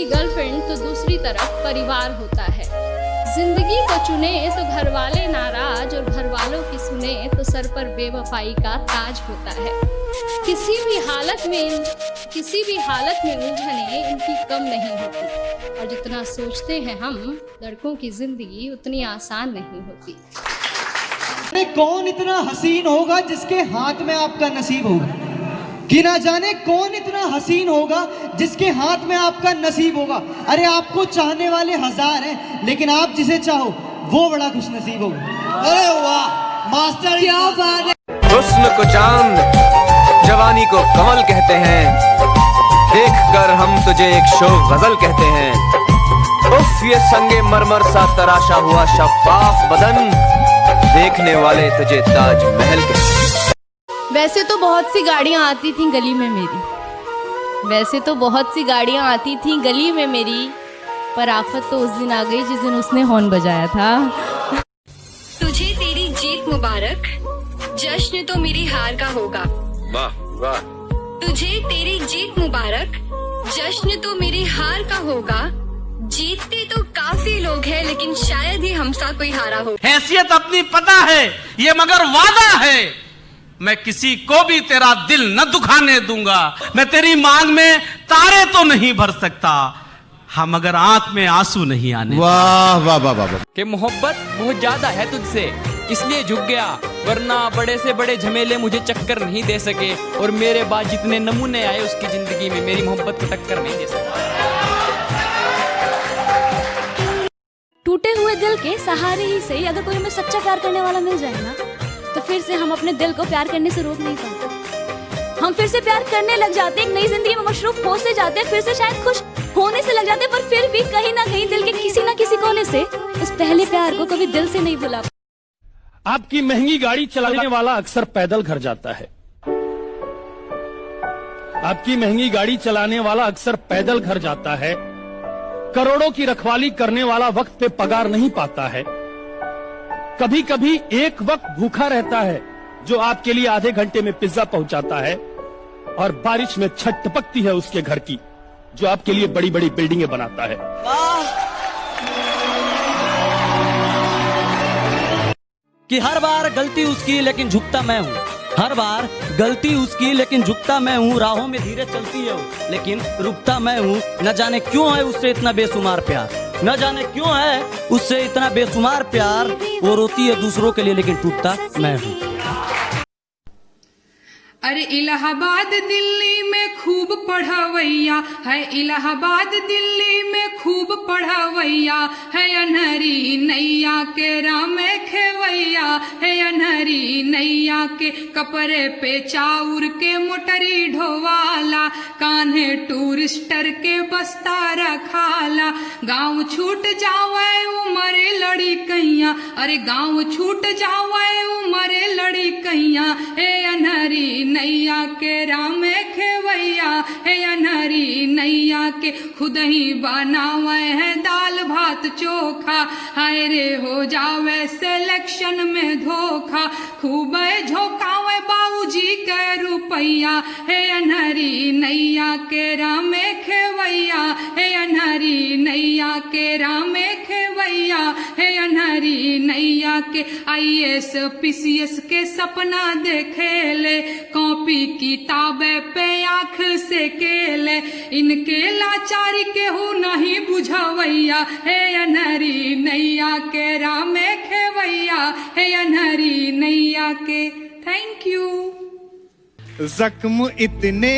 Girlfriend तो दूसरी तरफ परिवार होता है। जिंदगी को चुने तो घर वाले नाराज और घर वालों की सुने तो सर पर बेवफाई का ताज होता है। किसी भी हालत में उलझने इनकी कम नहीं होती और जितना सोचते हैं हम लड़कों की जिंदगी उतनी आसान नहीं होती। अरे कौन इतना हसीन होगा जिसके हाथ में आपका नसीब होगा, कि ना जाने कौन इतना हसीन होगा जिसके हाथ में आपका नसीब होगा। अरे आपको चाहने वाले हजार हैं लेकिन आप जिसे चाहो वो बड़ा खुश नसीब होगा। अरे वाह मास्टर, क्या बात है। हुस्न को चांद, जवानी को कमल कहते हैं, देख कर हम तुझे एक शोक गजल कहते हैं। उफ ये संगे मरमर सा तराशा हुआ शफाफ बदन, देखने वाले तुझे ताज महल कहते हैं। वैसे तो बहुत सी गाड़ियां आती थी गली में मेरी, पर आफत तो उस दिन आ गई जिस दिन उसने हॉर्न बजाया था। तुझे तेरी जीत मुबारक, जश्न तो मेरी हार का होगा। वाह वाह। तुझे तेरी जीत मुबारक, जश्न तो मेरी हार का होगा। जीतते तो काफी लोग हैं लेकिन शायद ही हमसा कोई हारा हो। हैसियत अपनी पता है ये मगर वादा है, मैं किसी को भी तेरा दिल न दुखाने दूंगा। मैं तेरी मांग में तारे तो नहीं भर सकता, हाँ मगर आंख में आंसू नहीं आने। वाह वाह वाह वाह। कि मोहब्बत बहुत ज्यादा है तुझसे इसलिए झुक गया, वरना बड़े से बड़े झमेले मुझे चक्कर नहीं दे सके और मेरे बाद जितने नमूने आए उसकी जिंदगी में मेरी मोहब्बत को टक्कर नहीं दे सके। टूटे हुए दिल के सहारे ही सही अगर कोई हमें सच्चा प्यार करने वाला मिल जाए ना, तो फिर से हम अपने दिल को प्यार करने से रोक नहीं पाते। हम फिर से प्यार करने लग जाते हैं, एक नई जिंदगी में मशरूफ हो से जाते हैं, फिर से शायद खुश होने से लग जाते हैं, पर फिर भी कहीं ना कहीं दिल के किसी ना किसी कोने से उस पहले प्यार को कभी दिल से नहीं भुला। आपकी महंगी गाड़ी चलाने वाला अक्सर पैदल घर जाता है। आपकी महंगी गाड़ी चलाने वाला अक्सर पैदल घर जाता है। करोड़ों की रखवाली करने वाला वक्त पे पगार नहीं पाता है। कभी कभी एक वक्त भूखा रहता है जो आपके लिए आधे घंटे में पिज्जा पहुंचाता है, और बारिश में छत टपकती है उसके घर की जो आपके लिए बड़ी बड़ी बिल्डिंगें बनाता है। कि हर बार गलती उसकी लेकिन झुकता मैं हूँ, हर बार गलती उसकी लेकिन झुकता मैं हूँ। राहों में धीरे चलती है वो लेकिन रुकता मैं हूँ। न जाने क्यों है उससे इतना बेशुमार प्यार, न जाने क्यों है उससे इतना बेशुमार प्यार। वो रोती है दूसरों के लिए लेकिन टूटता मैं हूँ। अरे इलाहाबाद दिल्ली में खूब पढ़वैया है, इलाहाबाद दिल्ली में खूब पढ़वैया है। अनहरी नैया के राम खेवैया है, अनहरी नैया के कपड़े पे चाउर के मोटरी ढोवाला, कान्हे टूरिस्टर के बस्ता रखाला। गाँव छूट जावे उमरे लड़ी कैया, अरे गाँव छूट जावे उमरे लड़ी कैया। हे अनहरी नैया के राम खेवैया है, अनहरी नैया के खुद ही बनावे है दाल भात चोखा। हाय रे हो जावे सिलेक्शन में धोखा, खूब झोंकावे बाबूजी के रुपैया है। अनहरी नैया के राम खेवैया है, अनहरी नैया के राम खेवैया है। अनहरी नैया के IAS PCS के सपना देखेले, कॉपी किताबे पे आँख से केले। इनके लाचारी केहू नहीं बुझवैया है, अनहरी नैया के राम खेवैया है। अनहरी नैया के थैंक यू। जख्म इतने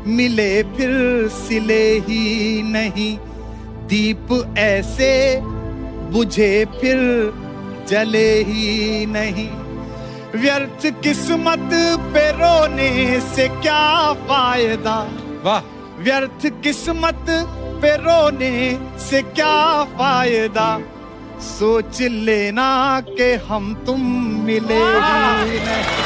मिले फिर सिले ही नहीं, दीप ऐसे बुझे फिर जले ही नहीं। व्यर्थ किस्मत पे रोने से क्या फायदा, वाह। व्यर्थ किस्मत पे रोने से क्या फायदा, सोच लेना कि हम तुम मिले ही नहीं।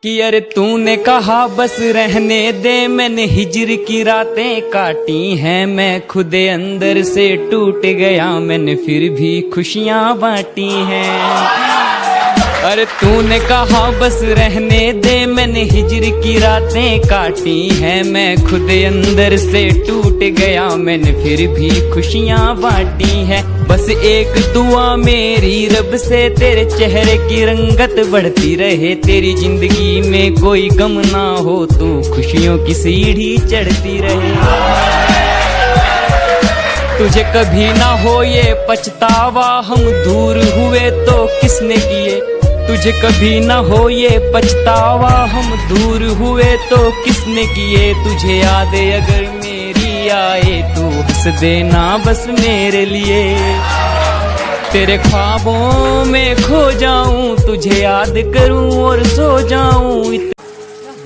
कि अरे तूने कहा बस रहने दे, मैंने हिजर की रातें काटी हैं। मैं खुद अंदर से टूट गया, मैंने फिर भी खुशियां बांटी हैं। अरे तूने कहा बस रहने दे, मैंने हिजर की रातें काटी हैं, मैं खुद अंदर से टूट गया, मैंने फिर भी खुशियाँ बांटी हैं। बस एक दुआ मेरी रब से, तेरे चेहरे की रंगत बढ़ती रहे, तेरी जिंदगी में कोई गम ना हो, तू खुशियों की सीढ़ी चढ़ती रहे। तुझे कभी ना हो ये पछतावा, हम दूर हुए तो किसने किए, तुझे कभी ना हो ये पछतावा, हम दूर हुए तो किसने किए। तुझे याद अगर मेरी आए तू हंस देना बस मेरे लिए, तेरे ख्वाबों में खो जाऊं, तुझे याद करूं और सो जाऊं।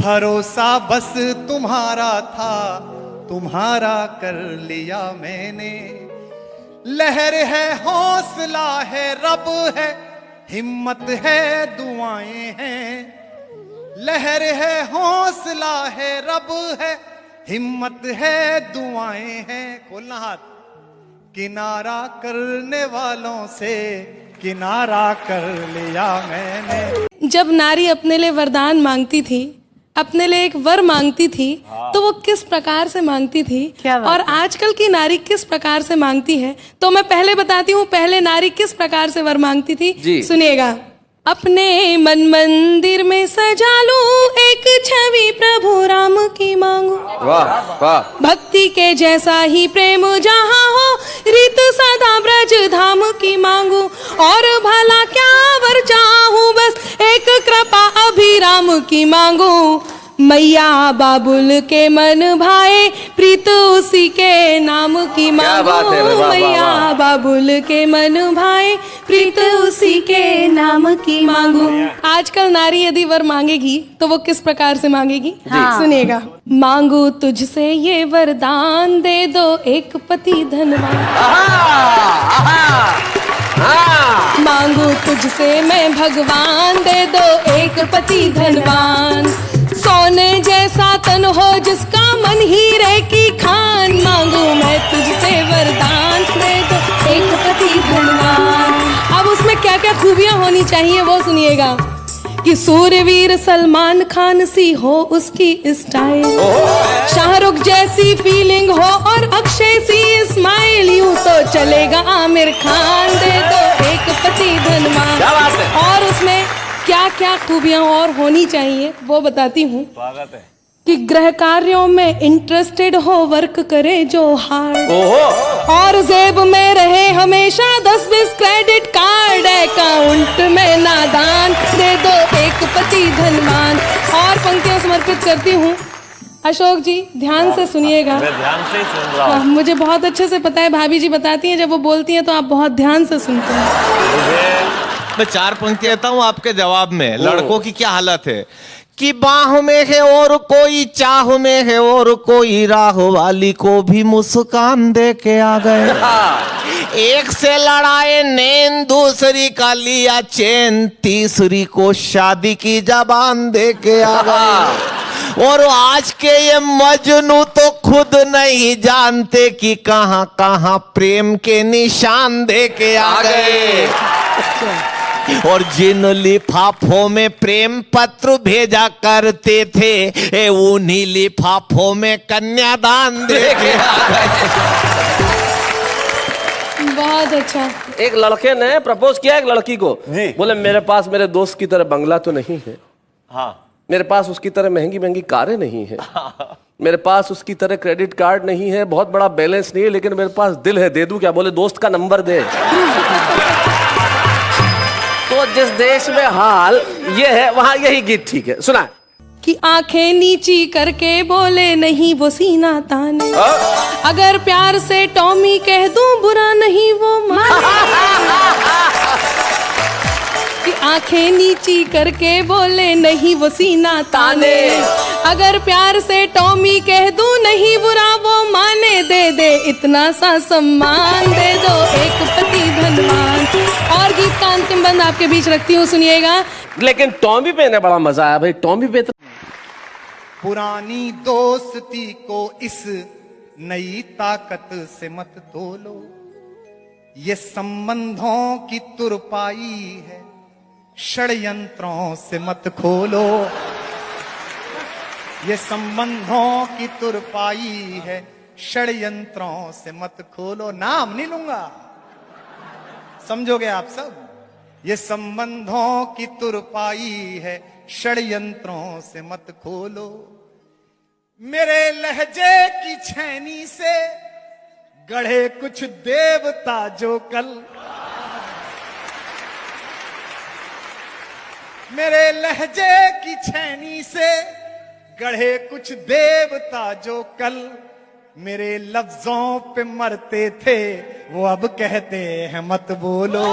भरोसा बस तुम्हारा था, तुम्हारा कर लिया मैंने। लहर है, हौसला है, रब है, हिम्मत है, दुआएं हैं। लहर है, हौसला है, रब है, हिम्मत है, दुआएं हैं। खोलना हाथ। किनारा करने वालों से किनारा कर लिया मैंने। जब नारी अपने लिए वरदान मांगती थी, अपने लिए एक वर मांगती थी, तो वो किस प्रकार से मांगती थी और आजकल की नारी किस प्रकार से मांगती है, तो मैं पहले बताती हूँ पहले नारी किस प्रकार से वर मांगती थी। सुनिएगा। अपने मन मंदिर में सजा लूं एक छवि प्रभु राम की मांगू, वाह वाह। भक्ति के जैसा ही प्रेम जहाँ हो, रीत सदा ब्रज धाम की मांगू, और भला क्या वर चाहूं बस एक कृपा अभिराम की मांगू। मैया बाबुल के मन भाए, प्रीत उसी के नाम की मांगू। मैया बाबुल के मन भाए, प्रीत उसी के नाम की मांगू। आजकल नारी यदि वर मांगेगी तो वो किस प्रकार से मांगेगी? सुनिएगा। मांगू तुझसे ये वरदान, दे दो एक पति धनवान। मांगू तुझसे मैं भगवान, दे दो एक पति धनवान। सोने जैसा तन हो जिसका मन हीरे की खान, मांगू मैं तुझसे वरदान, दे दो एक पति धनवान। अब उसमें क्या क्या खूबियां होनी चाहिए वो सुनिएगा। कि सूर्यवीर सलमान खान सी हो उसकी स्टाइल, शाहरुख जैसी फीलिंग हो और अक्षय सी स्माइल, यूं तो चलेगा आमिर खान, दे दो एक पति धनवान। और उसमें क्या क्या खूबियां और होनी चाहिए वो बताती हूँ। कि गृह कार्यों में इंटरेस्टेड हो, वर्क करे जो हार्ड, और जेब में रहे हमेशा 10-20 क्रेडिट कार्ड, अकाउंट में नादान, दे दो एक पति धनवान। और पंक्तियां समर्पित करती हूँ। अशोक जी ध्यान से सुनिएगा। मैं ध्यान से सुन रहा हूँ। मुझे बहुत अच्छे से पता है, भाभी जी बताती हैं, जब वो बोलती हैं तो आप बहुत ध्यान से सुनते हैं। मैं 4 पंक्तियां देता हूँ आपके जवाब में। लड़कों की क्या हालत है कि बाह में है और कोई चाह में है, और कोई राह वाली को भी मुस्कान दे के आ गए। एक से लड़ाए नैन, दूसरी का लिया चैन, तीसरी को शादी की जबान दे के आ गए। और आज के ये मजनू तो खुद नहीं जानते कि कहां कहां प्रेम के निशान दे के आ गए। और जिन लिफाफों में प्रेम पत्र भेजा करते थे, उन्हीं लिफाफों में कन्यादान दे के आ गए। बहुत अच्छा। एक लड़के ने प्रपोज किया एक लड़की को, बोले मेरे पास मेरे दोस्त की तरह बंगला तो नहीं है, हाँ मेरे पास उसकी तरह महंगी महंगी कारें नहीं है, मेरे पास उसकी तरह क्रेडिट कार्ड नहीं है, बहुत बड़ा बैलेंस नहीं है, लेकिन मेरे पास दिल है, दे दूं क्या? बोले दोस्त का नंबर दे। तो जिस देश में हाल ये है वहां यही गीत ठीक है। सुना कि आंखें नीची करके बोले नहीं वो सीना ताने, अगर प्यार से टॉमी कह दूं बुरा नहीं वो माने। कि आंखें नीची करके बोले नहीं वो सीना ताने, अगर प्यार से टॉमी कह दूं नहीं बुरा वो माने। दे दे इतना सा सम्मान, दे दो एक पति धनवान। और गीत का अंतिम बंद आपके बीच रखती हूँ, सुनिएगा। लेकिन टॉमी पे ने बड़ा मजा आया भाई। टॉमी पे तो पुरानी दोस्ती को इस नई ताकत से मत तोलो, ये संबंधों की तुरपाई है, षड्यंत्रों से मत खोलो। ये संबंधों की तुरपाई है, षड्यंत्रों से मत खोलो। नाम नहीं लूंगा, समझोगे आप सब। ये संबंधों की तुरपाई है, षड्यंत्रों से मत खोलो। मेरे लहजे की छैनी से गढ़े कुछ देवता जो कल, मेरे लहजे की छैनी से गढ़े कुछ देवता जो कल मेरे लफ्जों पे मरते थे, वो अब कहते हैं मत बोलो।